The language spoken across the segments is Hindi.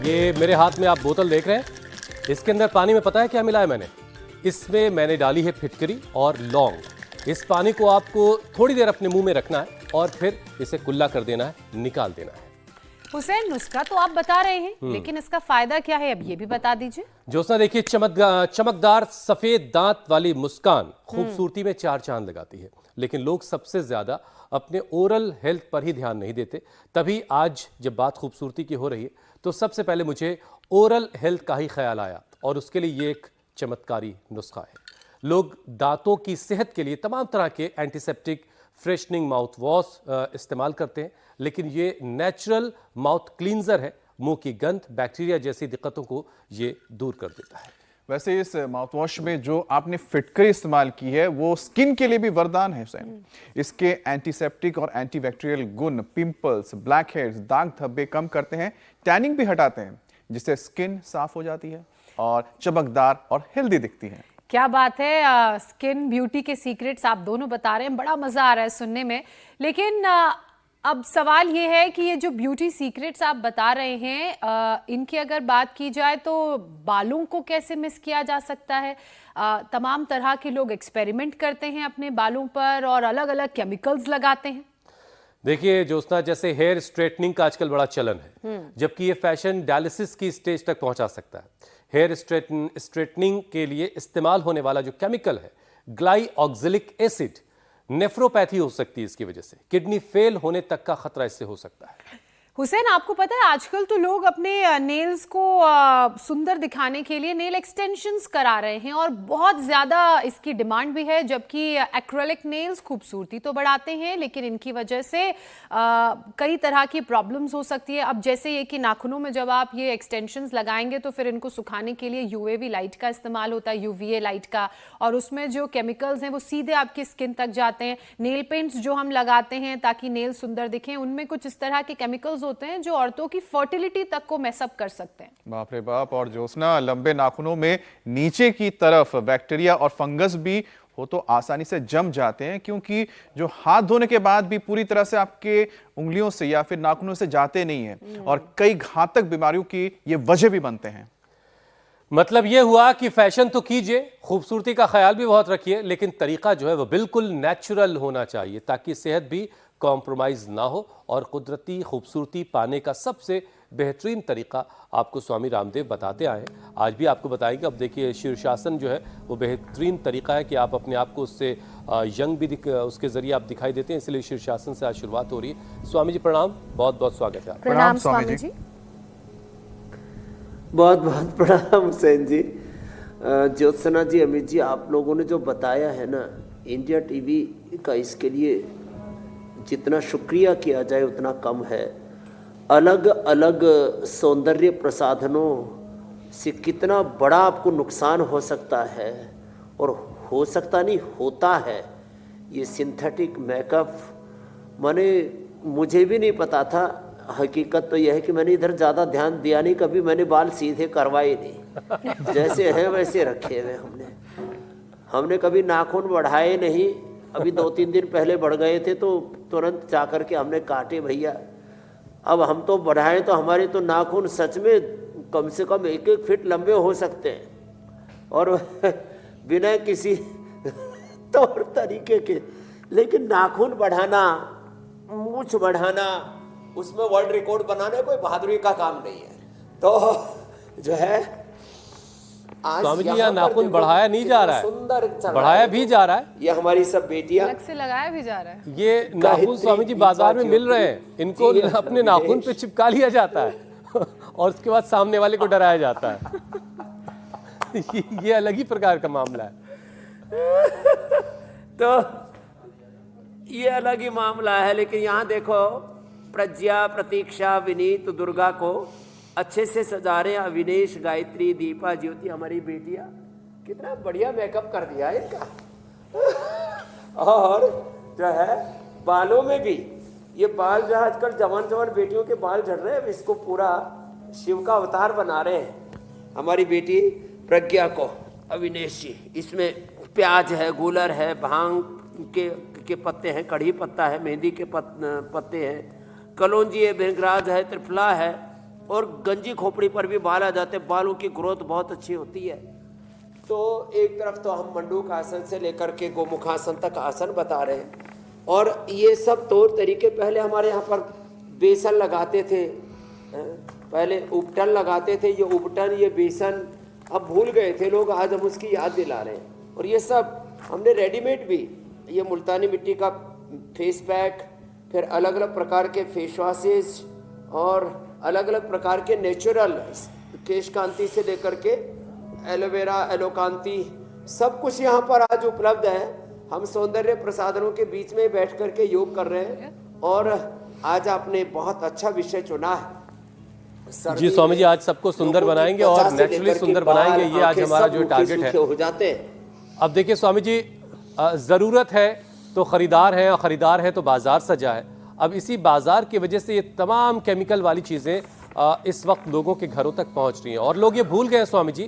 ये मेरे हाथ में आप बोतल देख रहे हैं, इसके अंदर पानी में पता है क्या मिला है मैंने? इसमें मैंने डाली है फिटकरी और लौंग। इस पानी को आपको थोड़ी देर अपने मुंह में रखना है और फिर इसे कुल्ला कर देना है, निकाल देना है। हुसैन, नुस्खा तो आप बता रहे हैं, लेकिन इसका फायदा क्या है, अब ये भी बता दीजिए। ज्योत्सना, देखिए, चमकदार सफेद दांत वाली मुस्कान खूबसूरती में चार चांद लगाती है, लेकिन लोग सबसे ज्यादा अपने ओरल हेल्थ पर ही ध्यान नहीं देते। तभी आज जब बात खूबसूरती की हो रही है तो सबसे पहले मुझे ओरल हेल्थ का ही ख्याल आया और उसके लिए ये एक चमत्कारी नुस्खा है। लोग दांतों की सेहत के लिए तमाम तरह के एंटीसेप्टिक, फ्रेशनिंग माउथ वॉश इस्तेमाल करते हैं, लेकिन ये नेचुरल माउथ क्लींजर है। मुंह की गंध, बैक्टीरिया जैसी दिक्कतों को ये दूर कर देता है। वैसे इस माउथ वॉश में जो आपने फिटकरी इस्तेमाल की है वो स्किन के लिए भी वरदान है हुसैन। इसके एंटीसेप्टिक और एंटीबैक्टीरियल गुण पिंपल्स, ब्लैक हेड्स, दाग धब्बे कम करते हैं, टैनिंग भी हटाते हैं, जिससे स्किन साफ हो जाती है और चमकदार और हेल्दी दिखती है। क्या बात है, स्किन ब्यूटी के सीक्रेट्स आप दोनों बता रहे हैं, बड़ा मजा आ रहा है सुनने में। लेकिन अब सवाल ये है कि ये जो ब्यूटी सीक्रेट्स आप बता रहे हैं, इनकी अगर बात की जाए तो बालों को कैसे मिस किया जा सकता है? तमाम तरह के लोग एक्सपेरिमेंट करते हैं अपने बालों पर और अलग अलग केमिकल्स लगाते हैं। देखिए ज्योत्सना, जैसे हेयर स्ट्रेटनिंग का आजकल बड़ा चलन है, जबकि ये फैशन डायलिसिस की स्टेज तक पहुंचा सकता है। हेयर स्ट्रेटनिंग के लिए इस्तेमाल होने वाला जो केमिकल है, ग्लाइऑक्सिलिक एसिड, नेफ्रोपैथी हो सकती है इसकी वजह से, किडनी फेल होने तक का खतरा इससे हो सकता है। हुसैन, आपको पता है आजकल तो लोग अपने नेल्स को सुंदर दिखाने के लिए नेल एक्सटेंशंस करा रहे हैं और बहुत ज़्यादा इसकी डिमांड भी है। जबकि एक्रेलिक नेल्स खूबसूरती तो बढ़ाते हैं, लेकिन इनकी वजह से कई तरह की प्रॉब्लम्स हो सकती है। अब जैसे ये कि नाखूनों में जब आप ये एक्सटेंशंस लगाएंगे तो फिर इनको सुखाने के लिए यूएवी लाइट का इस्तेमाल होता है, यूवीए लाइट का, और उसमें जो केमिकल्स हैं वो सीधे आपकी स्किन तक जाते हैं। नेल पेंट्स जो हम लगाते हैं ताकि नेल सुंदर दिखें, उनमें कुछ इस तरह के केमिकल्स होते हैं जो औरतों की फर्टिलिटी तक को मैसअप कर सकते हैं। बाप रे बाप। और ज्योत्सना, लंबे नाखूनों में नीचे की तरफ बैक्टीरिया और फंगस भी हो तो आसानी से जम जाते हैं, क्योंकि जो हाथ धोने के बाद भी पूरी तरह से आपके उंगलियों से या फिर नाखूनों से जाते नहीं है और कई घातक बीमारियों की ये वजह भी बनते हैं। मतलब ये हुआ कि फैशन तो कीजिए, खूबसूरती का ख्याल भी बहुत रखिए, लेकिन तरीका जो है वो बिल्कुल नेचुरल होना चाहिए ताकि सेहत भी कॉम्प्रोमाइज़ ना हो। और कुदरती खूबसूरती पाने का सबसे बेहतरीन तरीका आपको स्वामी रामदेव बताते आए हैं, आज भी आपको बताएंगे। अब देखिए, शीर्षासन जो है वो बेहतरीन तरीका है कि आप अपने आप को उससे यंग भी उसके ज़रिए आप दिखाई देते हैं, इसलिए शीर्षासन से आज शुरुआत हो रही है। स्वामी जी प्रणाम, बहुत बहुत स्वागत है। प्रणाम स्वामी जी। बहुत बहुत प्रणाम हुसैन जी। ज्योत्सना जी, अमित जी, आप लोगों ने जो बताया है ना, इंडिया टीवी का इसके लिए जितना शुक्रिया किया जाए उतना कम है। अलग अलग सौंदर्य प्रसाधनों से कितना बड़ा आपको नुकसान हो सकता है, और हो सकता नहीं, होता है। ये सिंथेटिक मेकअप, माने मुझे भी नहीं पता था। हकीकत तो यह है कि मैंने इधर ज़्यादा ध्यान दिया नहीं, कभी मैंने बाल सीधे करवाए नहीं, जैसे हैं वैसे रखे हुए हमने कभी नाखून बढ़ाए नहीं। अभी 2-3 दिन पहले बढ़ गए थे तो तुरंत जा कर के हमने काटे भैया। अब हम तो बढ़ाएं तो हमारे तो नाखून सच में कम से कम 1-1 फीट लंबे हो सकते हैं और बिना किसी तौर तरीके के। लेकिन नाखून बढ़ाना, मूंछ बढ़ाना, उसमें वर्ल्ड रिकॉर्ड बनाना कोई बहादुरी का काम नहीं है। तो जो है स्वामी जी, यहाँ नाखून बढ़ाया नहीं जा रहा है, सुंदर बढ़ाया भी जा रहा है। ये हमारी सब बेटियां अलग से लगाया भी जा रहा है। ये नाखून स्वामी जी बाजार में मिल रहे हैं, इनको अपने नाखून पे चिपका लिया जाता है और उसके बाद सामने वाले को डराया जाता है। ये अलग ही प्रकार का मामला है। तो ये अलग ही मामला है। लेकिन यहाँ देखो, प्रज्ञा, प्रतीक्षा, विनीत, दुर्गा को अच्छे से सजा रहे हैं। अविनेश, गायत्री, दीपा, ज्योति, हमारी बेटियां, कितना बढ़िया मेकअप कर दिया है इनका। और जो है बालों में भी, ये बाल जो आजकल जवान जवान बेटियों के बाल झड़ रहे हैं, इसको पूरा शिव का अवतार बना रहे हैं। हमारी बेटी प्रज्ञा को, अविनेश जी, इसमें प्याज है, गूलर है, भांग के पत्ते हैं, कढ़ी पत्ता है, मेहंदी के पत्ते हैं, कलौंजी है, भृंगराज है, त्रिफला है, और गंजी खोपड़ी पर भी बाल आ जाते हैं, बालों की ग्रोथ बहुत अच्छी होती है। तो एक तरफ तो हम मंडूक आसन से लेकर के गोमुखासन तक आसन बता रहे हैं, और ये सब तौर तरीके पहले हमारे यहाँ पर बेसन लगाते थे, पहले उपटन लगाते थे, ये उपटन ये बेसन अब भूल गए थे लोग, आज हम उसकी याद दिला रहे हैं। और ये सब हमने रेडीमेड भी, ये मुल्तानी मिट्टी का फेस पैक, फिर अलग अलग प्रकार के फेस वॉशेज और अलग अलग प्रकार के नेचुरल केश कांति से लेकर के एलोवेरा, एलोकांति, सब कुछ यहाँ पर आज उपलब्ध है। हम सौंदर्य प्रसाधनों के बीच में बैठ करके योग कर रहे हैं, और आज आपने बहुत अच्छा विषय चुना है। जी स्वामी जी, आज सबको सुंदर बनाएंगे और नेचुरली सुंदर बनाएंगे, ये आज हमारा जो टारगेट है। हो जाते हैं। अब देखिए स्वामी जी, ज़रूरत है तो ख़रीदार है, और ख़रीदार है तो बाज़ार सजा है। अब इसी बाज़ार की वजह से ये तमाम केमिकल वाली चीज़ें इस वक्त लोगों के घरों तक पहुंच रही हैं, और लोग ये भूल गए हैं स्वामी जी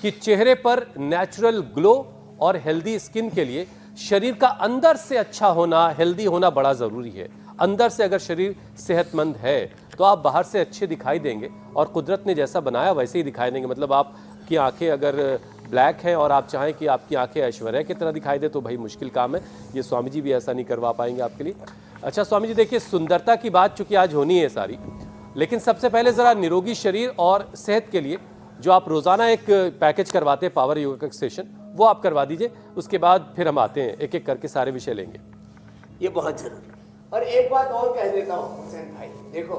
कि चेहरे पर नेचुरल ग्लो और हेल्दी स्किन के लिए शरीर का अंदर से अच्छा होना, हेल्दी होना बड़ा ज़रूरी है। अंदर से अगर शरीर सेहतमंद है तो आप बाहर से अच्छे दिखाई देंगे, और कुदरत ने जैसा बनाया वैसे ही दिखाई देंगे। मतलब आपकी आंखें अगर ब्लैक हैं और आप चाहें कि आपकी आंखें ऐश्वर्या की तरह दिखाई दे तो भाई मुश्किल काम है, ये स्वामी जी भी ऐसा नहीं करवा पाएंगे आपके लिए। अच्छा स्वामी जी, देखिए सुंदरता की बात चूंकि आज होनी है सारी, लेकिन सबसे पहले ज़रा निरोगी शरीर और सेहत के लिए जो आप रोज़ाना एक पैकेज करवाते हैं पावर योगा का सेशन, वो आप करवा दीजिए। उसके बाद फिर हम आते हैं, एक एक करके सारे विषय लेंगे। ये बहुत जरूरी। और एक बात और कह देता हूँ हुसैन भाई, देखो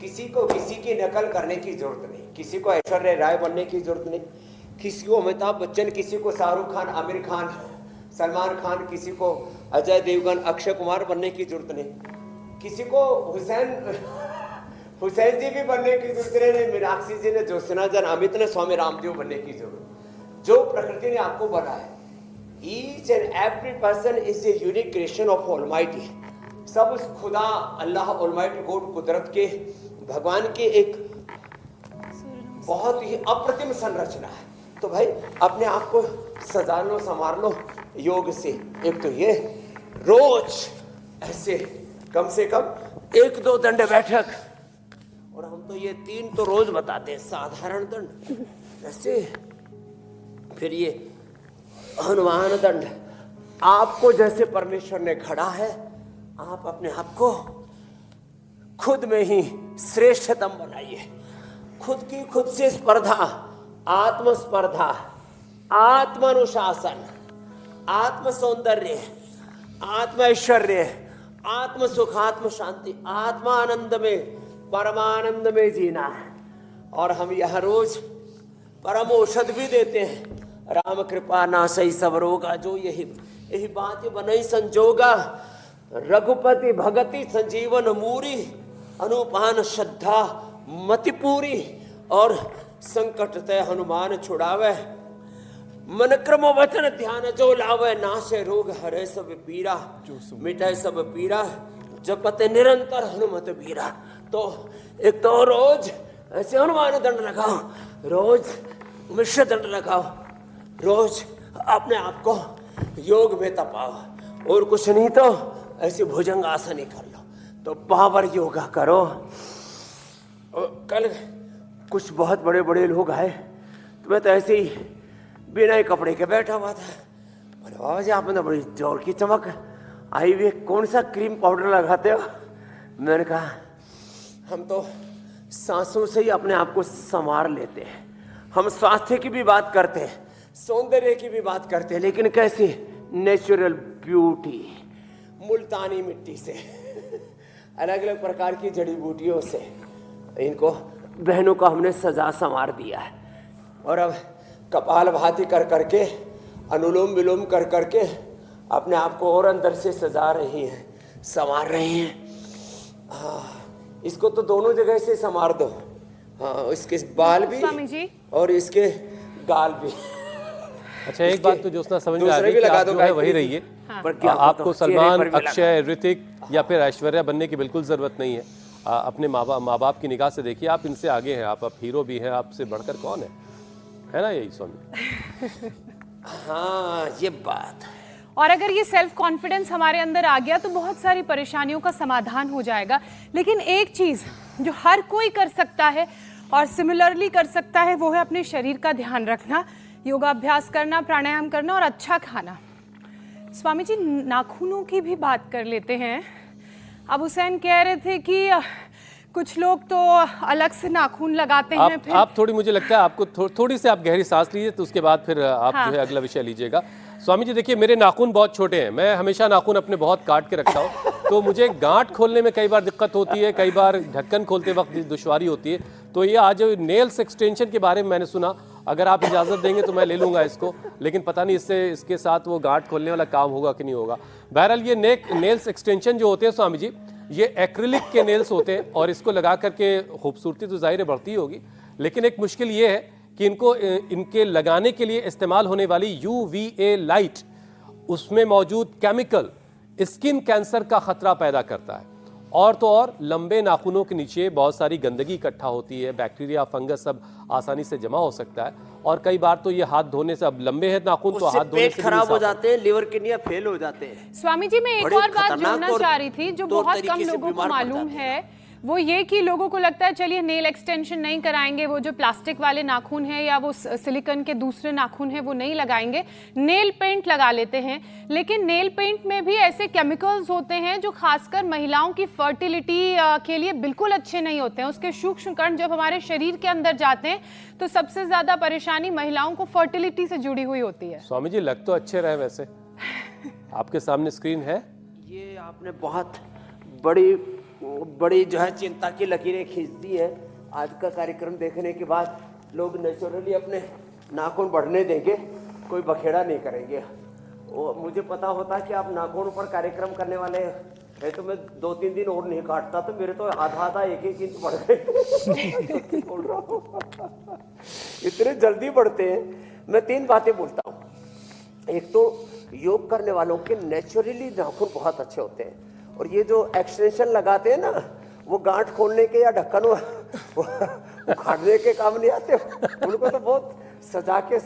किसी को किसी की नकल करने की जरूरत नहीं, किसी को ऐश्वर्या राय बनने की जरूरत नहीं, किसी को अमिताभ बच्चन, किसी को शाहरुख खान, आमिर खान, सलमान खान, किसी को अजय देवगन, अक्षय कुमार बनने की जरूरत नहीं, किसी को हुसैन जी भी बनने की जरूरत नहीं, मीनाक्षी जी ने, ज्योत्सना जन, अमित ने, स्वामी रामदेव बनने की जरूरत। जो प्रकृति ने आपको बनाया, each and every person is a unique creation of almighty. सब उस खुदा, अल्लाह, ऑलमाइटी गॉड, कुदरत के, भगवान की एक बहुत ही अप्रतिम संरचना है। तो भाई अपने आप को सजा लो, संवार लो योग से। एक तो ये रोज ऐसे कम से कम 1-2 दंड बैठक, और हम तो ये 3 तो रोज बताते हैं, साधारण दंड ऐसे, फिर ये हनुमान दंड। आपको जैसे परमेश्वर ने घड़ा है, आप अपने आप को खुद में ही श्रेष्ठतम बनाइए। खुद से स्पर्धा, आत्मस्पर्धा, आत्मानुशासन, आत्म सौंदर्य, आत्म ऐश्वर्य, आत्म सुख, आत्म शांति, आत्मा आनंद में, परमानंद में जीना है। और हम यह रोज परम औषध भी देते हैं, राम कृपा नासई सब रोगा, जो यही बात बनई संजोगा, रघुपति भगति संजीवन मूरी, अनुपान श्रद्धा मति पूरी, और संकट तय हनुमान छुड़ावे, मन क्रम वचन ध्यान जो लावे, नाशे रोग हरे सब पीरा, मिटाए सब पीरा, जपते निरंतर हनुमत बीरा। तो एक तो रोज ऐसे हनुमान दंड लगाओ, रोज मिश्र दंड लगाओ, रोज अपने आप को योग में तपाओ, और कुछ नहीं तो ऐसे भुजंग आसन ही कर लो, तो पावर योगा करो। और कल कुछ बहुत बड़े बड़े लोग आए, तो मैं तो ऐसे ही बिना ही कपड़े के बैठा हुआ था। बोले बाबा जी, आपने तो बड़ी जोर की चमक आई हुई, कौन सा क्रीम पाउडर लगाते हो? मैंने कहा हम तो सांसों से ही अपने आप को संवार लेते हैं। हम स्वास्थ्य की भी बात करते हैं, सौंदर्य की भी बात करते हैं, लेकिन कैसे? नेचुरल ब्यूटी, मुल्तानी मिट्टी से, अलग अलग प्रकार की जड़ी बूटियों से इनको बहनों को हमने सजा संवार दिया है। और अब कपाल भाती कर करके, अनुलोम विलोम कर करके अपने आप को और अंदर से सजा रही हैं, संवार रही हैं। इसको तो दोनों जगह से संवार दो, हाँ, इसके बाल भी और इसके गाल भी। अच्छा, एक बात तो ज्योत्सना समझ में आ रही है कि आप जो है वही रहिए। आपको सलमान, अक्षय, ऋतिक या फिर ऐश्वर्या बनने की बिल्कुल जरूरत नहीं है। अपने माँ बाप की निगाह से देखिए, आप इनसे आगे हैं, आप हीरो भी हैं, आपसे बढ़कर कौन है ना? यही स्वामी। हाँ, ये बात है। और अगर ये सेल्फ कॉन्फिडेंस हमारे अंदर आ गया तो बहुत सारी परेशानियों का समाधान हो जाएगा। लेकिन एक चीज जो हर कोई कर सकता है और सिमिलरली कर सकता है वो है अपने शरीर का ध्यान रखना, योगाभ्यास करना, प्राणायाम करना और अच्छा खाना। स्वामी जी, नाखूनों की भी बात कर लेते हैं। अब हुसैन कह रहे थे कि कुछ लोग तो अलग से नाखून लगाते हैं। फिर आप थोड़ी, मुझे लगता है आपको थोड़ी सी आप गहरी सांस लीजिए, तो उसके बाद फिर आप हाँ। जो है अगला विषय लीजिएगा। स्वामी जी देखिए, मेरे नाखून बहुत छोटे हैं, मैं हमेशा नाखून अपने बहुत काट के रखता हूँ, तो मुझे गांठ खोलने में कई बार दिक्कत होती है, कई बार ढक्कन खोलते वक्त दुश्वारी होती है। तो ये आज नेल्स एक्सटेंशन के बारे में मैंने सुना, अगर आप इजाज़त देंगे तो मैं ले लूँगा इसको, लेकिन पता नहीं इसके साथ वो गांठ खोलने वाला काम होगा कि नहीं होगा। बहरहाल ये नेल्स एक्सटेंशन जो होते हैं स्वामी जी, ये एक्रिलिक के नेल्स होते हैं और इसको लगा करके खूबसूरती तो ज़ाहिर बढ़ती होगी, लेकिन एक मुश्किल ये है कि इनके लगाने के लिए इस्तेमाल होने वाली UVA लाइट, उसमें मौजूद केमिकल स्किन कैंसर का खतरा पैदा करता है। और तो और लंबे नाखूनों के नीचे बहुत सारी गंदगी इकट्ठा होती है, बैक्टीरिया, फंगस सब आसानी से जमा हो सकता है, और कई बार तो ये हाथ धोने से, अब लंबे हैं नाखून तो हाथ धोने पेट से खराब हो जाते हैं, लिवर किडनियां फेल हो जाते हैं। स्वामी जी, मैं एक बड़े और बात खतरनाक जोड़ना और चाह रही थी, जो तौर बहुत तरीके कम से लोगों को बीमार पड़ मालूम जाते है, वो ये कि लोगों को लगता है चलिए नेल एक्सटेंशन नहीं कराएंगे, वो जो प्लास्टिक वाले नाखून है या वो सिलिकॉन के दूसरे नाखून है वो नहीं लगाएंगे, नेल पेंट लगा लेते हैं। लेकिन नेल पेंट में भी ऐसे केमिकल्स होते हैं जो खासकर महिलाओं की फर्टिलिटी के लिए बिल्कुल अच्छे नहीं होते हैं। उसके सूक्ष्म कण जब हमारे शरीर के अंदर जाते हैं तो सबसे ज्यादा परेशानी महिलाओं को फर्टिलिटी से जुड़ी हुई होती है। स्वामी जी लग तो अच्छे रहे वैसे, आपके सामने स्क्रीन है। ये आपने बहुत बड़ी जो है चिंता की लकीरें खींच दी है। आज का कार्यक्रम देखने के बाद लोग नेचुरली अपने नाखून बढ़ने देंगे, कोई बखेड़ा नहीं करेंगे। वो मुझे पता होता कि आप नाखून पर कार्यक्रम करने वाले हैं तो मैं 2-3 दिन और नहीं काटता, तो मेरे तो आधा 1-1 इंच बढ़ गए। बोल रहा हूँ इतने जल्दी बढ़ते हैं। मैं 3 बातें बोलता हूँ। एक तो योग करने वालों के नेचुरली नाखून बहुत अच्छे होते हैं, और ये जो एक्सटेंशन लगाते हैं ना, वो गांठ खोलने के या ढक्कन उखाड़ने के काम नहीं आते। उनको तो बहुत सजा के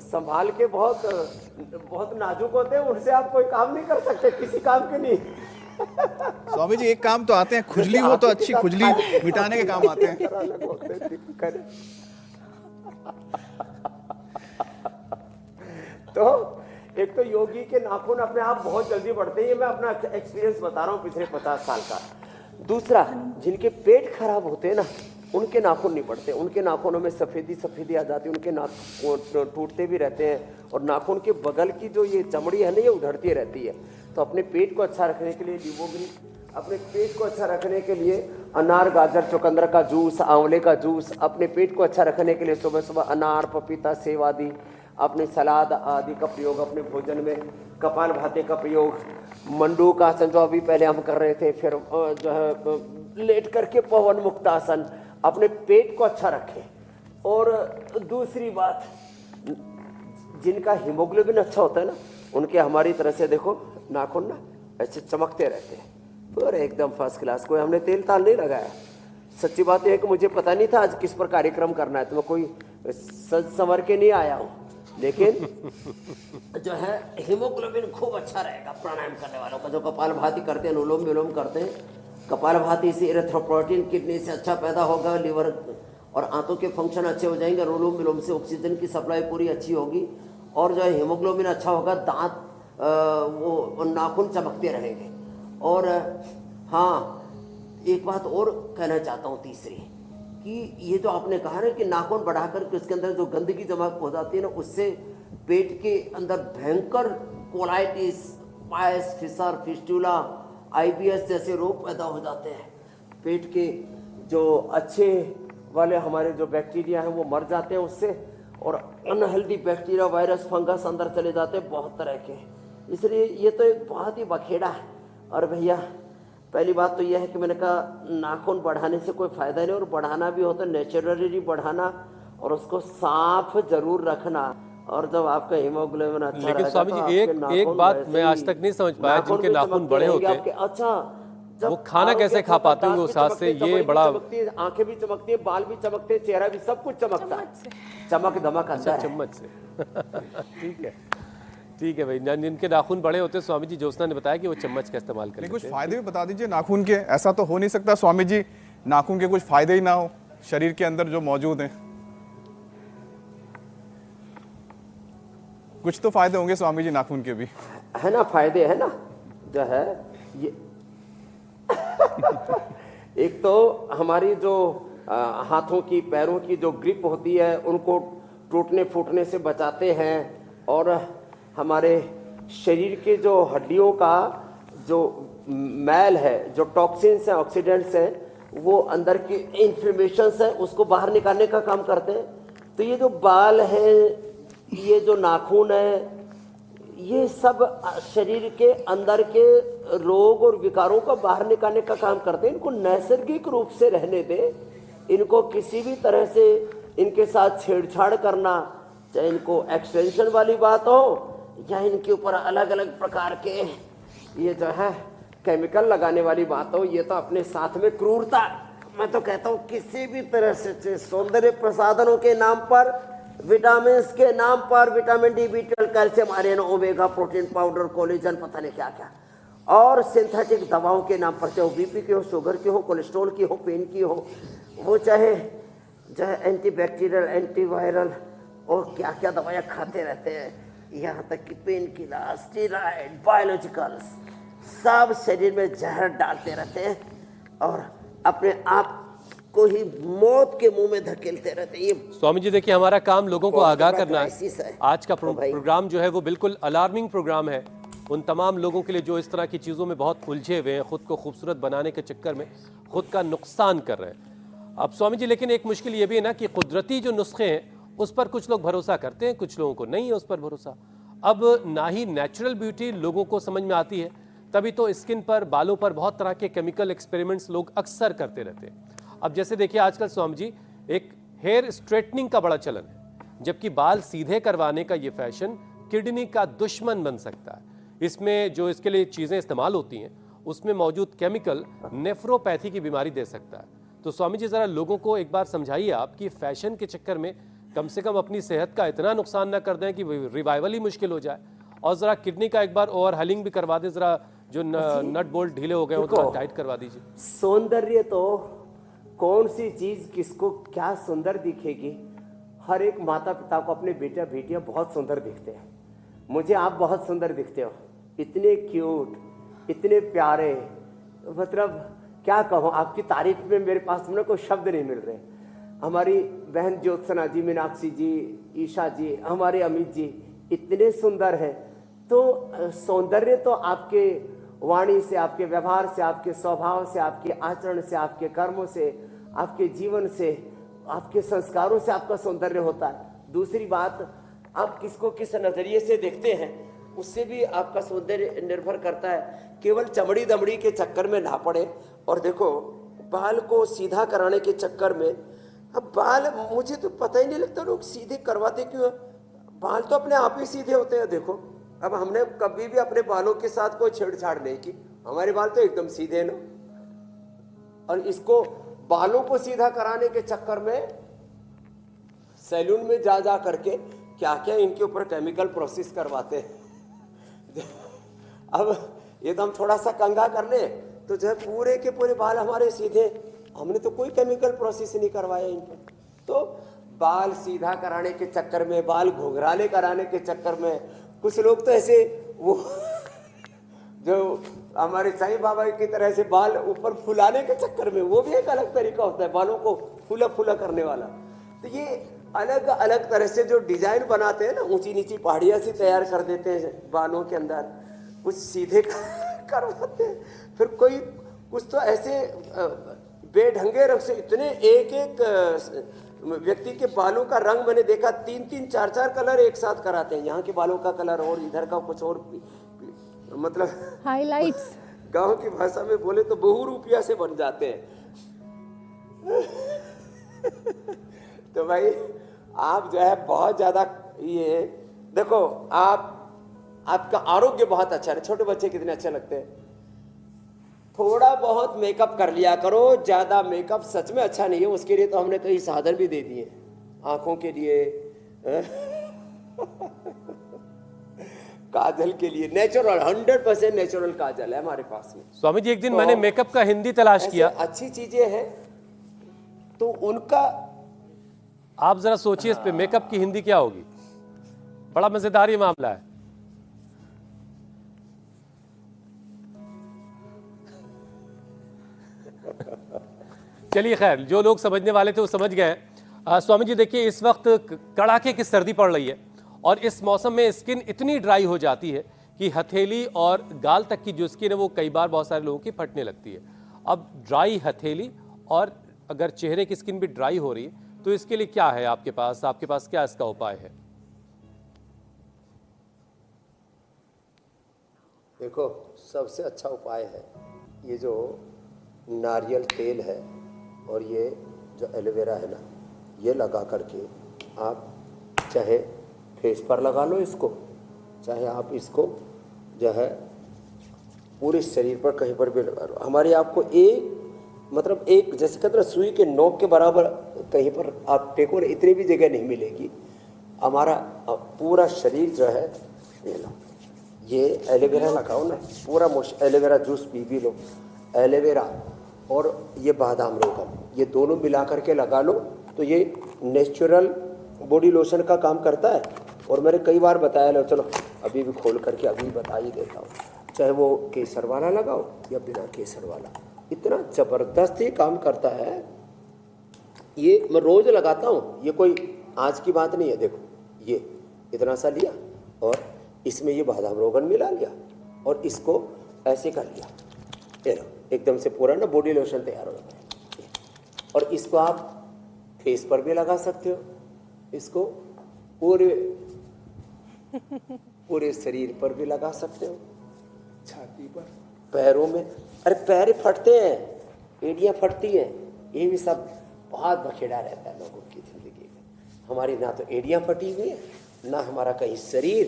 संभाल के बहुत नाजुक होते हैं, उनसे आप कोई काम नहीं कर सकते, किसी काम के नहीं। स्वामी जी एक काम तो आते हैं, खुजली हो तो अच्छी खुजली मिटाने के काम आते हैं। तो एक तो योगी के नाखून अपने आप बहुत जल्दी बढ़ते हैं, ये मैं अपना एक्सपीरियंस बता रहा हूँ पिछले 50 साल का। दूसरा, जिनके पेट खराब होते हैं ना, उनके नाखून नहीं बढ़ते, उनके नाखूनों में सफेदी आ जाती है, उनके नाखून टूटते भी रहते हैं, और नाखून के बगल की जो ये चमड़ी है ना, ये उधड़ती रहती है। तो अपने पेट को अच्छा रखने के लिए लिवोग्रीन, अपने पेट को अच्छा रखने के लिए अनार, गाजर, चुकंदर का जूस, आंवले का जूस, अपने पेट को अच्छा रखने के लिए सुबह सुबह अनार, पपीता, सेब आदि, अपने सलाद आदि का प्रयोग अपने भोजन में, कपालभाति का प्रयोग, मंडूक आसन जो अभी पहले हम कर रहे थे, फिर जो है लेट करके पवन मुक्त आसन, अपने पेट को अच्छा रखें। और दूसरी बात, जिनका हीमोग्लोबिन अच्छा होता है ना, उनके हमारी तरह से देखो नाखून ना ऐसे चमकते रहते हैं, पूरे एकदम फर्स्ट क्लास। कोई हमने तेल ताल नहीं लगाया। सच्ची बात यह है कि मुझे पता नहीं था आज किस पर कार्यक्रम करना है, तो मैं कोई सज संवर के नहीं आया हूँ, लेकिन जो है हीमोग्लोबिन खूब अच्छा रहेगा प्राणायाम करने वालों का। जो कपालभाति करते हैं, अनुलोम विलोम करते हैं, कपालभाति से इरेथ्रोपोइटिन किडनी से अच्छा पैदा होगा, लिवर और आंतों के फंक्शन अच्छे हो जाएंगे, अनुलोम विलोम से ऑक्सीजन की सप्लाई पूरी अच्छी होगी, और जो है हीमोग्लोबिन अच्छा होगा, दांत वो नाखून चमकते रहेंगे। और हाँ, एक बात और कहना चाहता हूँ तीसरी, कि ये जो आपने कहा ना कि नाखून बढ़ाकर के उसके अंदर जो गंदगी जमा हो जाती है ना, उससे पेट के अंदर भयंकर कोलाइटिस, पायस, फिशर, फिस्टुला, IBS जैसे रोग पैदा हो जाते हैं। पेट के जो अच्छे वाले हमारे जो बैक्टीरिया हैं वो मर जाते हैं उससे, और अनहेल्दी बैक्टीरिया, वायरस, फंगस अंदर चले जाते हैं बहुत तरह के। इसलिए ये तो एक बहुत ही बखेड़ा है। और भैया पहली बात तो यह है कि मैंने कहा नाखून बढ़ाने से कोई फ़ायदा नहीं, और बढ़ाना भी हो तो नेचुरली बढ़ाना, और उसको साफ जरूर रखना। और जब आपका हीमोग्लोबिन अच्छा रहेगा, लेकिन स्वामी जी एक बात मैं आज तक नहीं समझ पाया, जिनके नाखून बड़े होते हैं, अच्छा वो खाना कैसे खा पाते होंगे उस हाथ से? ये बड़ा, आंखें भी चमकती है, बाल भी चमकते हैं, चेहरा भी, सब कुछ चमकता है, चमक धमक आता है। चम्मच से ठीक है भाई। जिनके नाखून बड़े होते हैं, स्वामी जी ज्योत्सना ने बताया कि वो चम्मच का इस्तेमाल करें। कुछ फायदे भी बता दीजिए नाखून के। ऐसा तो हो नहीं सकता स्वामी जी नाखून के कुछ फायदे ही ना हो। शरीर के अंदर जो मौजूद हैं, कुछ तो फायदे होंगे स्वामी जी नाखून के भी, है ना? फायदे है ना, जो है ये एक तो हमारी जो हाथों की पैरों की जो ग्रिप होती है उनको टूटने फूटने से बचाते हैं, और हमारे शरीर के जो हड्डियों का जो मैल है, जो टॉक्सिन्स हैं, ऑक्सीडेंट्स हैं, वो अंदर की इन्फ्लेमेशंस है उसको बाहर निकालने का काम करते हैं। तो ये जो बाल है, ये जो नाखून है, ये सब शरीर के अंदर के रोग और विकारों को बाहर निकालने का काम करते हैं। इनको नैसर्गिक रूप से रहने दें, इनको किसी भी तरह से इनके साथ छेड़छाड़ करना, चाहे इनको एक्सटेंशन वाली बात हो या इनके ऊपर अलग अलग प्रकार के ये जो है केमिकल लगाने वाली बात हो, ये तो अपने साथ में क्रूरता। मैं तो कहता हूँ किसी भी तरह से सौंदर्य प्रसाधनों के नाम पर, विटामिन के नाम पर, vitamin D, B12, calcium, iron, omega, protein powder, collagen, पता नहीं क्या क्या, और सिंथेटिक दवाओं के नाम पर, चाहे बीपी की हो, शुगर की हो, कोलेस्ट्रॉल की हो, पेन की हो, वो चाहे जो है एंटीबैक्टीरियल, एंटीवायरल और क्या क्या दवाइयाँ खाते रहते हैं, यहाँ तक कि पेन किलर, स्टेरॉइड, बायोलॉजिकल्स, सब शरीर में जहर डालते रहते हैं और अपने आप को ही मौत के मुंह में धकेलते रहते हैं। ये स्वामी जी देखिए, हमारा काम लोगों को बहुत आगाह बड़ा करना crisis है। है। आज का तो भाई- प्रोग्राम जो है वो बिल्कुल अलार्मिंग प्रोग्राम है उन तमाम लोगों के लिए जो इस तरह की चीज़ों में बहुत उलझे हुए हैं, खुद को खूबसूरत बनाने के चक्कर में खुद का नुकसान कर रहे हैं। अब स्वामी जी, लेकिन एक मुश्किल ये भी है ना कि कुदरती जो नुस्खे हैं उस पर कुछ लोग भरोसा करते हैं, कुछ लोगों को नहीं है उस पर भरोसा। अब ना ही नेचुरल ब्यूटी लोगों को समझ में आती है, तभी तो स्किन पर, बालों पर बहुत तरह के केमिकल एक्सपेरिमेंट्स लोग अक्सर करते रहते हैं। अब जैसे देखिए, आजकल स्वामी जी एक हेयर स्ट्रेटनिंग का बड़ा चलन है, जबकि बाल सीधे करवाने का ये फैशन किडनी का दुश्मन बन सकता है। इसमें जो इसके लिए चीज़ें इस्तेमाल होती हैं उसमें मौजूद केमिकल नेफ्रोपैथी की बीमारी दे सकता है। तो स्वामी जी ज़रा लोगों को एक बार समझाइए आप कि फैशन के चक्कर में कम से कम अपनी सेहत का इतना नुकसान ना कर दें कि रिवाइवल ही मुश्किल हो जाए, और ज़रा किडनी का एक बार ओवरहालिंग भी करवा दें, ज़रा जो नट बोल्ट ढीले हो गए हो तो टाइट करवा दीजिए। सौंदर्य तो कौन सी चीज किसको क्या सुंदर दिखेगी, हर एक माता पिता को अपने बेटा बेटियां बहुत सुंदर दिखते हैं। मुझे आप बहुत सुंदर दिखते हो, इतने क्यूट, इतने प्यारे, मतलब क्या कहूँ, आपकी तारीफ में मेरे पास में कोई शब्द नहीं मिल रहे। हमारी बहन ज्योत्सना जी, मीनाक्षी जी, ईशा जी, हमारे अमित जी इतने सुंदर हैं। तो सौंदर्य तो आपके वाणी से, आपके व्यवहार से, आपके स्वभाव से, आपके आचरण से, आपके कर्मों से, आपके जीवन से, आपके संस्कारों से आपका सौंदर्य होता है। दूसरी बात, आप किसको किस नजरिए से देखते हैं उससे भी आपका सौंदर्य निर्भर करता है। केवल चमड़ी दमड़ी के चक्कर में ना पड़े। और देखो, बाल को सीधा कराने के चक्कर में, अब बाल मुझे तो पता ही नहीं लगता लोग सीधे करवाते क्यों। बाल तो अपने आप ही सीधे होते हैं। देखो, अब हमने कभी भी अपने बालों के साथ कोई छेड़छाड़ नहीं की, हमारे बाल तो एकदम सीधे हैं ना। और इसको बालों को सीधा कराने के चक्कर में सैलून में जा जा करके क्या क्या इनके ऊपर केमिकल प्रोसेस करवाते हैं। अब ये तो हम थोड़ा सा कंघा कर ले तो जो है पूरे के पूरे बाल हमारे सीधे, हमने तो कोई केमिकल प्रोसेस नहीं करवाया इन पर। तो बाल सीधा कराने के चक्कर में, बाल घुंघराले कराने के चक्कर में कुछ लोग तो ऐसे वो जो हमारे साईं बाबा की तरह से बाल ऊपर फुलाने के चक्कर में, वो भी एक अलग तरीका होता है बालों को फूला फूला करने वाला। तो ये अलग अलग तरह से जो डिजाइन बनाते हैं ना, ऊंची नीची पहाड़ियाँ सी तैयार कर देते हैं बालों के अंदर, कुछ सीधे करवाते हैं। फिर कोई कुछ तो ऐसे बेढंगे रंग से, इतने एक एक व्यक्ति के बालों का रंग मैंने देखा 3-3, 4-4 कलर एक साथ कराते हैं। यहाँ के बालों का कलर और इधर का कुछ और, मतलब हाइलाइट्स, गांव की भाषा में बोले तो बहुरूपिया से बन जाते हैं। तो भाई आप जो है बहुत ज्यादा ये देखो, आपका आरोग्य बहुत अच्छा है। छोटे बच्चे कितने अच्छे लगते हैं। थोड़ा बहुत मेकअप कर लिया करो, ज्यादा मेकअप सच में अच्छा नहीं है। उसके लिए तो हमने कई साधन भी दे दिए आंखों के लिए, काजल के लिए नेचुरल, 100% नेचुरल काजल है हमारे पास में। स्वामी जी, एक दिन मैंने मेकअप का हिंदी तलाश किया। अच्छी चीजें हैं। तो उनका आप जरा सोचिए इस पे मेकअप की हिंदी क्या होगी। बड़ा मजेदार ये मामला है। चलिए खैर, जो लोग समझने वाले थे वो समझ गए। स्वामी जी देखिए, इस वक्त कड़ाके की सर्दी पड़ रही है और इस मौसम में स्किन इतनी ड्राई हो जाती है कि हथेली और गाल तक की जो स्किन है वो कई बार बहुत सारे लोगों की फटने लगती है। अब ड्राई हथेली और अगर चेहरे की स्किन भी ड्राई हो रही है तो इसके लिए क्या है आपके पास क्या इसका उपाय है? देखो, सबसे अच्छा उपाय है ये जो नारियल तेल है और ये जो एलोवेरा है ना, ये लगा करके आप चाहे फेस पर लगा लो इसको, चाहे आप इसको जो है पूरे शरीर पर कहीं पर भी लगा लो। हमारी आपको एक जैसे कहते हैं सुई के नोक के बराबर कहीं पर आप टेको, इतनी भी जगह नहीं मिलेगी। हमारा पूरा शरीर जो है ये लो, ये एलोवेरा लगाओ ना, पूरा एलोवेरा जूस पी भी लो। एलोवेरा और ये बादाम रोगन, ये दोनों मिला करके लगा लो तो ये नेचुरल बॉडी लोशन का काम करता है। और मैंने कई बार बताया, लो चलो अभी भी खोल करके अभी बता ही देता हूँ। चाहे वो केसर वाला लगाओ या बिना केसर वाला, इतना ज़बरदस्त ये काम करता है। ये मैं रोज़ लगाता हूँ, ये कोई आज की बात नहीं है। देखो ये इतना सा लिया और इसमें ये बादाम रोगन मिला लिया और इसको ऐसे कर लिया, ये लो एकदम से पूरा ना बॉडी लोशन तैयार हो जाता है। और इसको आप फेस पर भी लगा सकते हो, इसको पूरे शरीर पर भी लगा सकते हो, छाती पर, पैरों में। अरे पैर फटते हैं, एड़ियाँ फटती हैं, ये भी सब बहुत बखेड़ा रहता है लोगों की ज़िंदगी में। हमारी ना तो एड़ियाँ फटी हुई है, ना हमारा कहीं शरीर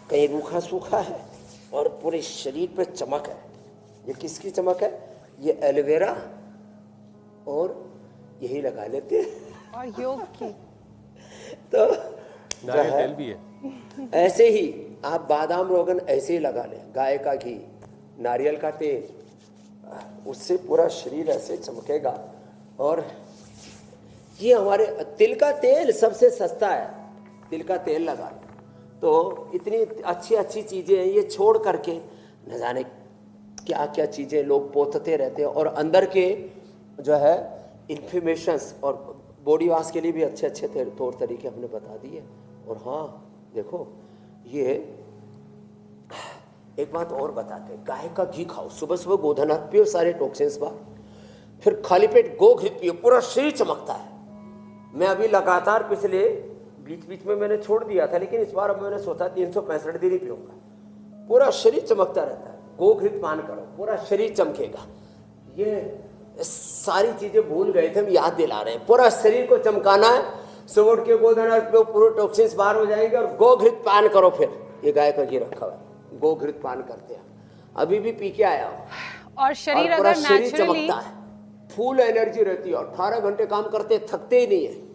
कहीं रूखा सूखा है और पूरे शरीर पे चमक है। ये किसकी चमक है? ये एलोवेरा और यही लगा लेते हैं और योग की तो नारियल तेल भी है। ऐसे ही आप बादाम रोगन ऐसे ही लगा लें, गाय का घी, नारियल का तेल, उससे पूरा शरीर ऐसे चमकेगा। और ये हमारे तिल का तेल सबसे सस्ता है, तिल का तेल लगा लें तो इतनी अच्छी अच्छी चीज़ें हैं। ये छोड़ करके न जाने क्या क्या चीज़ें लोग पोतते रहते हैं। और अंदर के जो है इन्फॉर्मेशंस और बॉडी वॉश के लिए भी अच्छे अच्छे तौर तरीके हमने बता दिए। और हाँ देखो, ये एक बात और बताते हैं, गाय का घी खाओ, सुबह सुबह गोधन पियो, सारे टॉक्सिन्स बाहर, फिर खाली पेट गो घी पियो, पूरा शरीर चमकता है। मैं अभी लगातार पिछले बीच बीच में मैंने छोड़ दिया था, लेकिन इस बार अब मैंने सोचा 365 दिन ही पीऊंगा, पूरा शरीर चमकता रहता है। गो घृत पान करो, पूरा शरीर चमकेगा। ये सारी चीजें भूल गए थे, हम याद दिला रहे हैं। पूरा शरीर को चमकाना है, सुबह उठ के गोधन पे पूरे टॉक्सिन्स बाहर हो जाएंगे। और गो घृत पान करो, फिर ये गाय का घी रखा हुआ है, गो घृत पान करते हैं, अभी भी पी के आया हूँ। और शरीर पूरा अगर शरीर नेचुरली चमकता है, फुल एनर्जी रहती है, 18 घंटे काम करते, थकते ही नहीं है।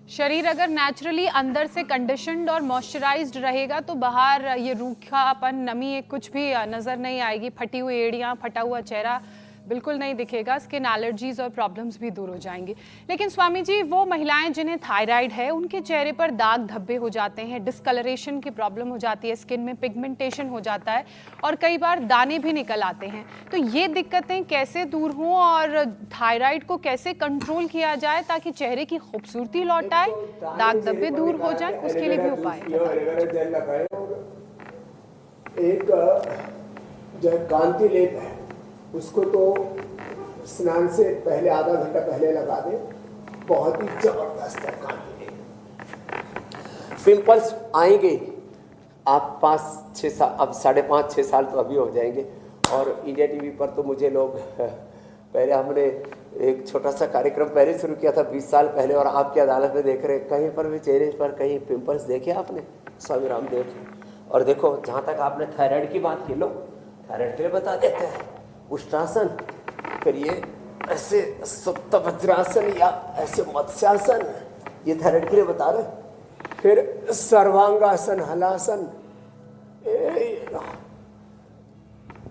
शरीर अगर नेचुरली अंदर से कंडीशनड और मॉइस्चराइज्ड रहेगा तो बाहर ये रूखापन, नमी कुछ भी नजर नहीं आएगी। फटी हुई एड़ियाँ, फटा हुआ चेहरा बिल्कुल नहीं दिखेगा। स्किन एलर्जीज और प्रॉब्लम्स भी दूर हो जाएंगी। लेकिन स्वामी जी, वो महिलाएं जिन्हें थायराइड है, उनके चेहरे पर दाग धब्बे हो जाते हैं, डिस्कलरेशन की प्रॉब्लम हो जाती है, स्किन में पिगमेंटेशन हो जाता है और कई बार दाने भी निकल आते हैं। तो ये दिक्कतें कैसे दूर हों और थायराइड को कैसे कंट्रोल किया जाए ताकि चेहरे की खूबसूरती लौट आए, दाग धब्बे दूर हो जाए, उसके लिए भी उपाय बताएं। एक जो कांति लेप है, उसको तो स्नान से पहले आधा घंटा पहले लगा दे, बहुत ही जबरदस्त है कांति लेप। पिंपल्स आएंगे, आप 5-6 साल, अब 5.5-6 साल तो अभी हो जाएंगे। और इंडिया टीवी पर तो मुझे लोग, पहले हमने एक छोटा सा कार्यक्रम पहले शुरू किया था 20 साल पहले, और आपकी अदालत में देख रहे, कहीं पर भी चेहरे पर कहीं पिंपल्स देखे आपने? स्वामी रामदेव। और देखो, जहाँ तक आपने थायराइड की बात की, लो थायराइड के लिए बता देते हैं उष्टासन, फिर ये ऐसे सुप्त वज्रासन या ऐसे मत्स्यासन, ये थायराइड के लिए बता रहे। फिर सर्वांगासन, हलासन,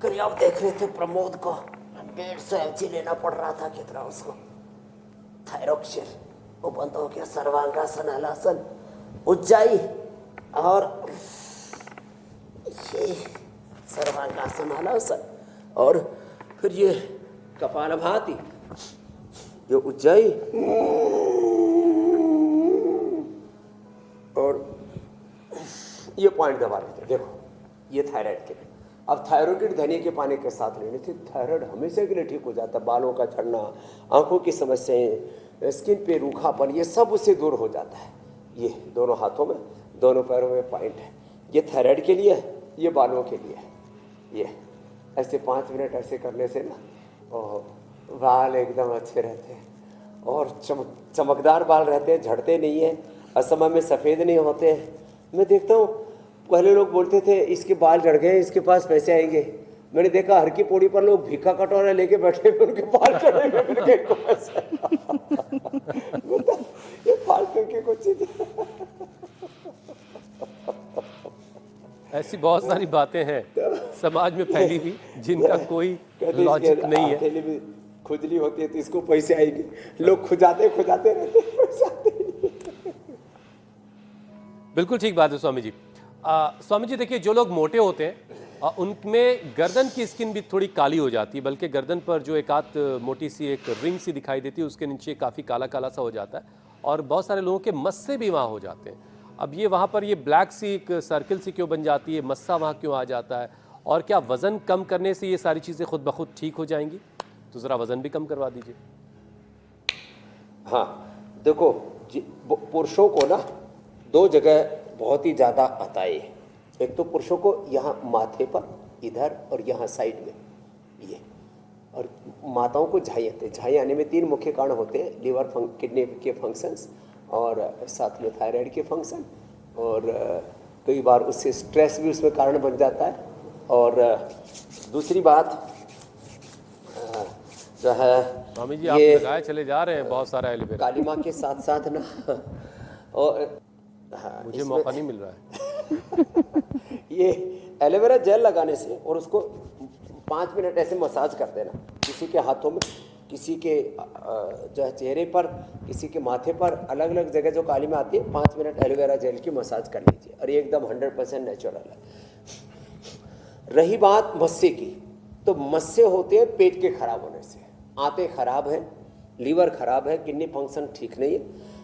करिए आप देख रहे थे प्रमोद को 150 mg लेना पड़ रहा था, कितना उसको थायरोक्सिन वो बंद हो गया, सर्वांगासन, हलासन, उज्जाई और ये सर्वांगासन, हलासन और फिर ये कपालभाति, ये उज्जाई और ये पॉइंट दबा लेते हैं। देखो ये थायराइड के लिए। अब थायरोइड धनिया के पानी के साथ लेने से थायराइड हमेशा के लिए ठीक हो जाता है। बालों का झड़ना, आंखों की समस्याएं, स्किन पे रूखापन, ये सब उससे दूर हो जाता है। ये दोनों हाथों में, दोनों पैरों में पॉइंट है। ये थायराइड के लिए है, ये बालों के लिए है। ये ऐसे 5 मिनट ऐसे करने से ना बाल एकदम अच्छे रहते हैं और चमकदार बाल रहते हैं, झड़ते नहीं हैं, असमय में सफ़ेद नहीं होते हैं। मैं देखता हूँ पहले लोग बोलते थे इसके बाल झड़ गए, इसके पास पैसे आएंगे। मैंने देखा हर की पौड़ी पर लोग भिक्का कटोरा लेके बैठे हुए, उनके बाल झड़ेंगे, फिर इनको पैसे। ये फालतू की कुछ चीज़। ऐसी बहुत सारी बातें हैं समाज में फैली हुई जिनका कोई लॉजिक नहीं है। हथेली में खुजली होती है तो इसको पैसे आएंगे, लोग खुजाते रहते हैं, पैसे आते नहीं। बिल्कुल ठीक बात है स्वामी जी। स्वामी जी देखिए, जो लोग मोटे होते हैं उनमें गर्दन की स्किन भी थोड़ी काली हो जाती है, बल्कि गर्दन पर जो एक आध मोटी सी एक रिंग सी दिखाई देती है उसके नीचे काफ़ी काला काला सा हो जाता है और बहुत सारे लोगों के मस्से भी वहाँ हो जाते हैं। अब ये वहाँ पर ये ब्लैक सी एक सर्किल सी क्यों बन जाती है, मस्सा वहाँ क्यों आ जाता है, और क्या वज़न कम करने से ये सारी चीज़ें खुद ब खुद ठीक हो जाएंगी? तो ज़रा वज़न भी कम करवा दीजिए। हाँ देखो, पुरुषों को ना 2 जगह बहुत ही ज़्यादा आता है। एक तो पुरुषों को यहाँ माथे पर इधर और यहाँ साइड में ये, और माताओं को झाई आते हैं। झाई आने में 3 मुख्य कारण होते हैं, लिवर किडनी के फंक्शंस और साथ में थायराइड के फंक्शन, और कई बार उससे स्ट्रेस भी उसमें कारण बन जाता है। और दूसरी बात जो है, स्वामी जी आप लगाए चले जा रहे हैं बहुत सारा एलोवेरा। काली माँ के साथ साथ ना और हाँ, मुझे मौका नहीं मिल रहा है। ये एलोवेरा जेल लगाने से और उसको 5 मिनट ऐसे मसाज कर देना, किसी के हाथों में, किसी के जो है चेहरे पर, किसी के माथे पर, अलग अलग जगह जो काली में आती है, 5 मिनट एलोवेरा जेल की मसाज कर लीजिए और ये एकदम 100% नेचुरल है। रही बात मस्से की, तो मस्से होते हैं पेट के खराब होने से। आंतें खराब हैं, लीवर खराब है, किडनी फंक्शन ठीक नहीं है।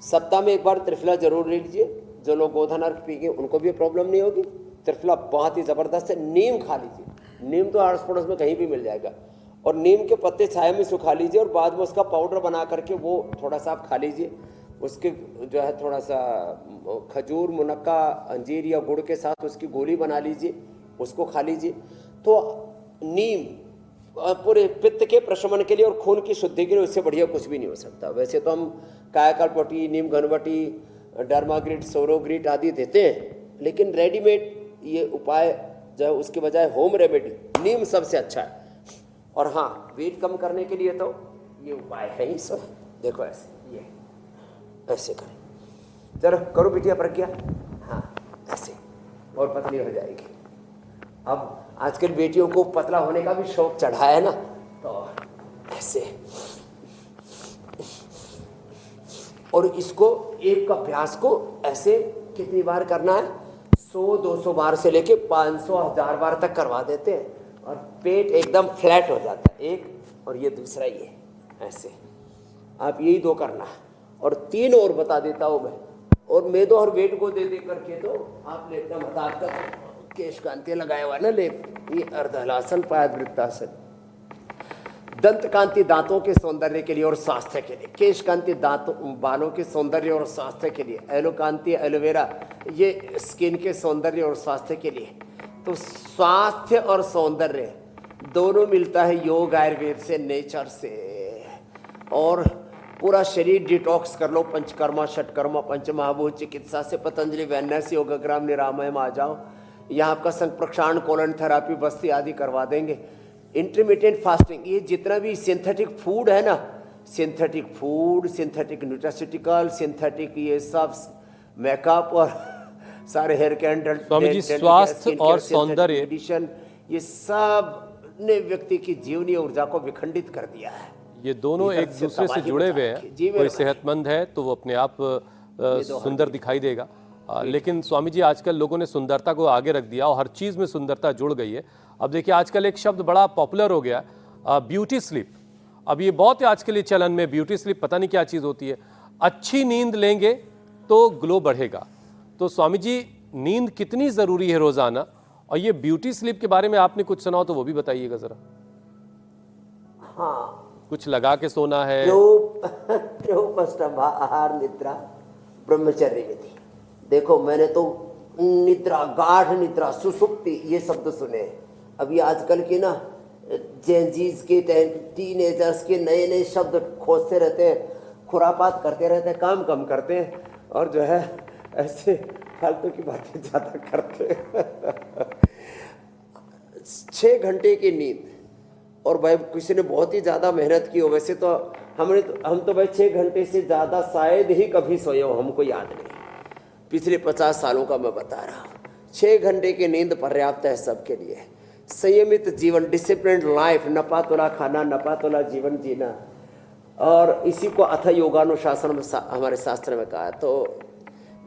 सप्ताह में 1 बार त्रिफला जरूर ले लीजिए। जो लोग गोधन अर्घ पिएंगे उनको भी प्रॉब्लम नहीं होगी। त्रिफला बहुत ही ज़बरदस्त है। नीम खा लीजिए, नीम तो आस पड़ोस में कहीं भी मिल जाएगा, और नीम के पत्ते छाया में सुखा लीजिए और बाद में उसका पाउडर बना करके वो थोड़ा सा आप खा लीजिए। उसके जो है थोड़ा सा खजूर, मुनक्का, अंजीर या गुड़ के साथ उसकी गोली बना लीजिए, उसको खा लीजिए। तो नीम पूरे पित्त के प्रशमन के लिए और खून की शुद्धि के लिए उससे बढ़िया कुछ भी नहीं हो सकता। वैसे तो हम कायाकल्प बटी, नीम घनबटी, डर्माग्रिट, सोरोग्रिट आदि देते हैं, लेकिन रेडीमेड ये उपाय जो है उसके बजाय होम रेमेडी नीम सबसे अच्छा है। और हाँ, वेट कम करने के लिए तो ये उपाय है ही सब। देखो ऐसे, ये ऐसे करें, चलो करो बिटिया प्रज्ञा, हाँ ऐसे, और पतली हो जाएगी। अब आजकल बेटियों को पतला होने का भी शौक चढ़ा है ना, तो ऐसे, और इसको एक अभ्यास को ऐसे कितनी बार करना है? 100-200 बार से लेके 500-1000 बार तक करवा देते हैं और पेट एकदम फ्लैट हो जाता है। एक, और ये दूसरा ये ऐसे, आप यही 2 करना है। और 3 और बता देता हूँ मैं, और मेदो और वेट को दे करके तो आप लेटना मत। आपका केश कांति लगाया हुआ ना लेप, ये अर्धहलासन, पादवृत्तासन। दंत कांति दांतों के सौंदर्य के लिए और स्वास्थ्य के लिए, केश कांति दांतों बालों के सौंदर्य और स्वास्थ्य के लिए, एलो कांति एलोवेरा ये स्किन के सौंदर्य और स्वास्थ्य के लिए। तो स्वास्थ्य और सौंदर्य दोनों मिलता है योग आयुर्वेद से, नेचर से। और पूरा शरीर डिटॉक्स कर लो, पंचकर्मा, षटकर्मा, पंचमहाभूत चिकित्सा से, पतंजलि वेलनेस, योगग्राम, निरामय में आ जाओ। यहाँ आपका संप्रक्षारण, कोलन थेरापी, बस्ती आदि करवा देंगे। इंटरमीडिएट फास्टिंग, ये जितना भी सिंथेटिक फूड है ना, synthetic food, synthetic nutraceutical, synthetic ये सब मेकअप और सारे हेयर कैंडल, स्वास्थ्य और सौंदर्य एडिशन, ये सब ने व्यक्ति की जीवनी ऊर्जा को विखंडित कर दिया है। ये दोनों भीतर एक से दूसरे से तबाही जुड़े मचा हुए रखी है। हैं। जी कोई मेरे भाई। सेहतमंद है तो वो अपने आप सुंदर दिखाई देगा। लेकिन स्वामी जी आजकल लोगों ने सुंदरता को आगे रख दिया और हर चीज़ में सुंदरता जुड़ गई है। अब देखिए आजकल एक शब्द बड़ा पॉपुलर हो गया है, ब्यूटी स्लीप। अब ये बहुत ही आज के लिए चलन में, ब्यूटी स्लीप पता नहीं क्या चीज़ होती है। अच्छी नींद लेंगे तो ग्लो बढ़ेगा। तो स्वामी जी नींद कितनी ज़रूरी है रोज़ाना, और ये ब्यूटी स्लीप के बारे में आपने कुछ सुना हो तो वो भी बताइएगा ज़रा। हाँ, कुछ लगा के सोना है? प्रोपष्टम आहार निद्रा ब्रह्मचर्य विधि। देखो मैंने तो निद्रा, गाढ़ निद्रा, सुसुप्ति ये शब्द सुने। अभी आजकल के ना जेंजीज के टीनेजर्स के नए नए शब्द खोजते रहते हैं, खुरापात करते रहते हैं, काम कम करते हैं और जो है ऐसे फालतू की बातें ज्यादा करते हैं। 6 घंटे की नींद, और भाई किसी ने बहुत ही ज़्यादा मेहनत की हो, वैसे तो हम तो भाई 6 घंटे से ज़्यादा शायद ही कभी सोए हो, हमको याद नहीं। पिछले 50 सालों का मैं बता रहा हूँ। 6 घंटे की नींद पर्याप्त है सबके लिए। संयमित जीवन, डिसिप्लिन्ड लाइफ, नपा तोला खाना, नपा तोला जीवन जीना, और इसी को अथ योगानुशासन में हमारे शास्त्र में कहा है। तो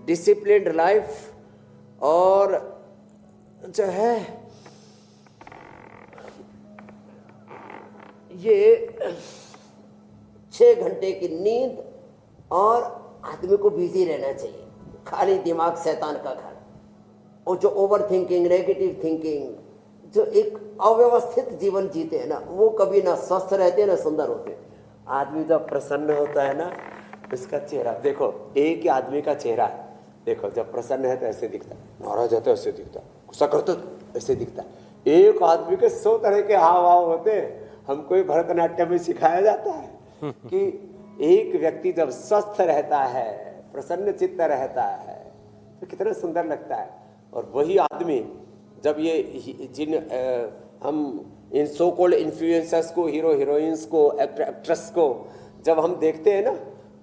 डिसिप्लिन्ड लाइफ और जो है ये 6 घंटे की नींद, और आदमी को बिजी रहना चाहिए। खाली दिमाग शैतान का घर, और जो ओवर थिंकिंग, नेगेटिव थिंकिंग, जो एक अव्यवस्थित जीवन जीते हैं ना, वो कभी ना स्वस्थ रहते हैं ना सुंदर होते हैं। आदमी जब प्रसन्न होता है ना, इसका चेहरा देखो, एक ही आदमी का चेहरा है, देखो जब प्रसन्न है तो ऐसे दिखता है, नाराज है तो ऐसे दिखता है, गुस्सा करता तो ऐसे दिखता है। एक आदमी के 100 तरह के हाव भाव होते हैं। हमको ही भरतनाट्यम में सिखाया जाता है कि एक व्यक्ति जब स्वस्थ रहता है, प्रसन्न चित्त रहता है, तो कितना सुंदर लगता है। और वही आदमी जब ये हम इन सो कॉल्ड इन्फ्लुएंसर्स को, हीरो हीरोइंस को, एक्ट्रेस को जब हम देखते हैं ना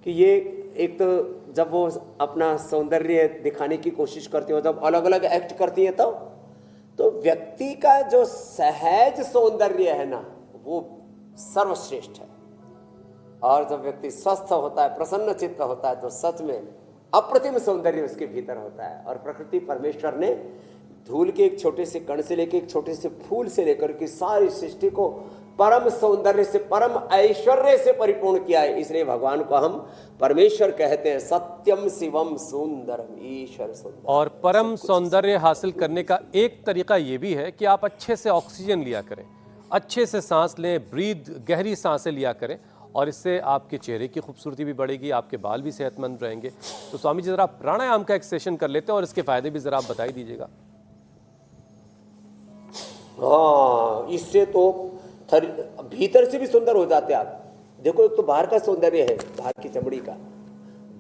कि ये एक तो जब वो अपना सौंदर्य दिखाने की कोशिश करती हो, जब अलग अलग एक्ट करती है तो व्यक्ति का जो सहज सौंदर्य है ना, वो सर्वश्रेष्ठ है। और जब व्यक्ति स्वस्थ होता है, प्रसन्न चित्त होता है, तो सच में अप्रतिम सौंदर्य उसके भीतर होता है। और प्रकृति परमेश्वर ने धूल के एक छोटे से कण से लेकर एक छोटे से फूल से लेकर के सारी सृष्टि को परम सौंदर्य से, परम ऐश्वर्य से परिपूर्ण किया है। इसलिए भगवान को हम परमेश्वर कहते हैं। सत्यम शिवम सुंदरम, ईश्वर सुंदर। और परम सौंदर्य हासिल करने का एक तरीका ये भी है कि आप अच्छे से ऑक्सीजन लिया करें, अच्छे से सांस लें, ब्रीद, गहरी सांसें लिया करें, और इससे आपके चेहरे की खूबसूरती भी बढ़ेगी, आपके बाल भी सेहतमंद रहेंगे। तो स्वामी जी ज़रा प्राणायाम का एक सेशन कर लेते हैं और इसके फ़ायदे भी ज़रा आप बता ही दीजिएगा। हाँ, इससे तो भीतर से भी सुंदर हो जाते हैं आप। देखो एक तो बाहर का सौंदर्य है, बाहर की चमड़ी का,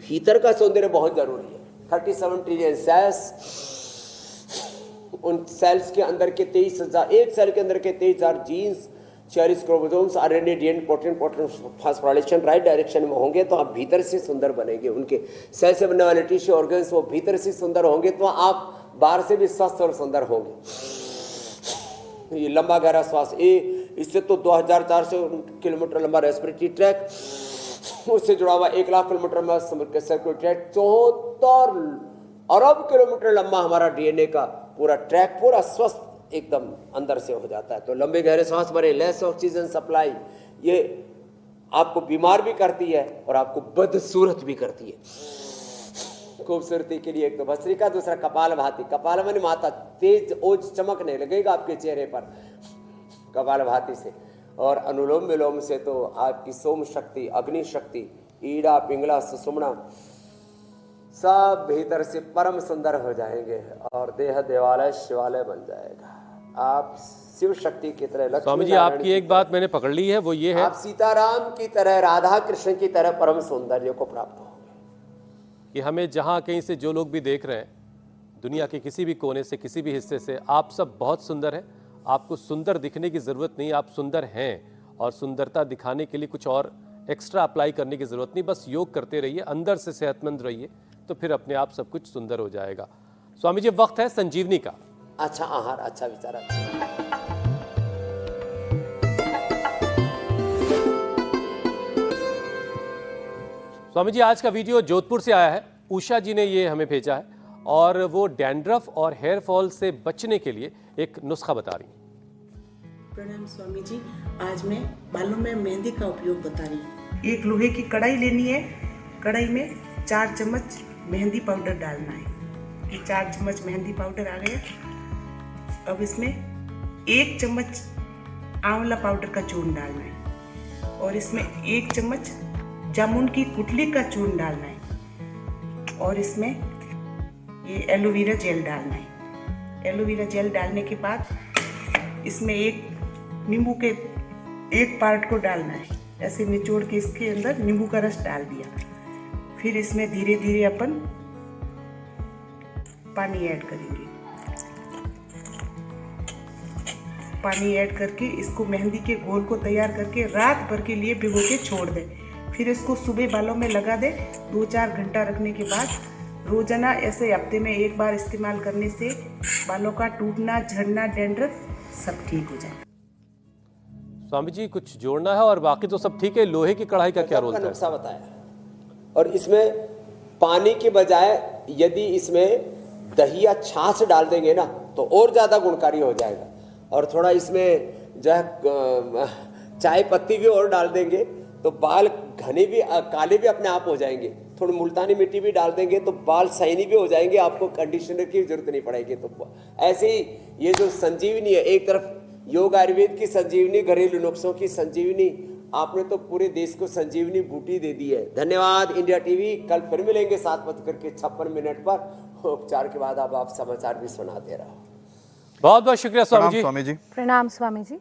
भीतर का सौंदर्य बहुत जरूरी है। 37 ट्रिलियन सेल्स, उन सेल्स के अंदर के 23,000, एक सेल के अंदर के 23,000 genes, 40 chromosomes, RNA, DNA, protein phosphorylation right direction में होंगे तो आप भीतर से सुंदर बनेंगे। उनके सेल से बनने वाले टिश्यू ऑर्गन्स वो भीतर से सुंदर होंगे तो आप बाहर से भी स्वस्थ और सुंदर होंगे। ये लंबा गहरा श्वास, इससे तो 2400 किलोमीटर लंबा रेस्पिरेटरी ट्रैक, उससे जुड़ा हुआ 1 लाख किलोमीटर लंबा सर्कुलेटरी ट्रैक, 74 अरब किलोमीटर लंबा हमारा डीएनए का पूरा ट्रैक, पूरा स्वस्थ एकदम अंदर से हो जाता है। तो लंबे गहरे सांस भरे, लेस ऑक्सीजन सप्लाई, ये आपको बीमार भी करती है और आपको बदसूरत भी करती है। खूबसूरती के लिए एक तो भस्त्रिका, दूसरा कपालभाति। कपालभाति माता, तेज ओज चमकने लगेगा आपके चेहरे पर कपालभाति से। और अनुलोम विलोम से तो आपकी सोम शक्ति, अग्नि शक्ति, ईड़ा, पिंगला, सुषुम्ना सब भीतर से परम सुंदर हो जाएंगे और देह देवालय शिवालय बन जाएगा। आप शिव शक्ति की तरह, स्वामी जी आपकी एक बात मैंने पकड़ ली है, वो ये है आप सीताराम की तरह, राधा कृष्ण की तरह परम सौंदर्य को प्राप्त हो कि हमें जहाँ कहीं से जो लोग भी देख रहे हैं, दुनिया के किसी भी कोने से, किसी भी हिस्से से, आप सब बहुत सुंदर हैं। आपको सुंदर दिखने की ज़रूरत नहीं, आप सुंदर हैं। और सुंदरता दिखाने के लिए कुछ और एक्स्ट्रा अप्लाई करने की ज़रूरत नहीं, बस योग करते रहिए, अंदर से सेहतमंद रहिए, तो फिर अपने आप सब कुछ सुंदर हो जाएगा। स्वामी जी वक्त है संजीवनी का। अच्छा आहार, अच्छा विचार, अच्छा। स्वामी जी, आज का वीडियो जोधपुर से आया है। उषा जी ने ये हमें भेजा है और वो डैंड्रफ और हेयर फॉल से बचने के लिए एक नुस्खा बता रही हैं। प्रणाम स्वामी जी। आज मैं बालों में मेहंदी का उपयोग बता रही हूँ। एक लोहे की कढ़ाई लेनी है। कढ़ाई में 4 चम्मच मेहंदी पाउडर डालना है। ये 4 चम्मच मेहंदी पाउडर आ गया। अब इसमें 1 चम्मच आंवला पाउडर का चूर्ण डालना है और इसमें 1 चम्मच जामुन की गुठली का चूर्ण डालना है और इसमें ये एलोवेरा जेल डालना है। एलोवेरा जेल डालने के बाद इसमें एक नींबू के 1 पार्ट को डालना है। ऐसे निचोड़ के इसके अंदर नींबू का रस डाल दिया। फिर इसमें धीरे धीरे अपन पानी ऐड करेंगे। पानी ऐड करके इसको मेहंदी के घोल को तैयार करके रात भर के लिए भिगो के छोड़ दें। फिर इसको सुबह बालों में लगा दें। 2-4 घंटा रखने के बाद रोजाना ऐसे हफ्ते में 1 बार इस्तेमाल करने से बालों का टूटना, झड़ना, डैंड्रफ सब ठीक हो जाए। स्वामी जी, कुछ जोड़ना है और बाकी तो सब ठीक है। लोहे की कढ़ाई का क्या रोल का है? नुस्खा बताया और इसमें पानी के बजाय यदि इसमें दही या छाछ डाल देंगे ना तो और ज़्यादा गुणकारी हो जाएगा। और थोड़ा इसमें जो है चाय पत्ती भी और डाल देंगे तो बाल घने भी काले भी अपने आप हो जाएंगे। थोड़ी मुल्तानी मिट्टी भी डाल देंगे तो बाल सैनी भी हो जाएंगे। आपको कंडीशनर की जरूरत नहीं पड़ेगी। तो ऐसे ही ये जो संजीवनी है, एक तरफ योग आयुर्वेद की संजीवनी, घरेलू नुस्खों की संजीवनी, आपने तो पूरे देश को संजीवनी बूटी दे दी है। धन्यवाद इंडिया टीवी। कल फिर मिलेंगे 7:56 पर। उपचार के बाद अब आप समाचार भी सुनाते रहो। बहुत बहुत शुक्रिया स्वामी जी। स्वामी जी। प्रणाम स्वामी जी।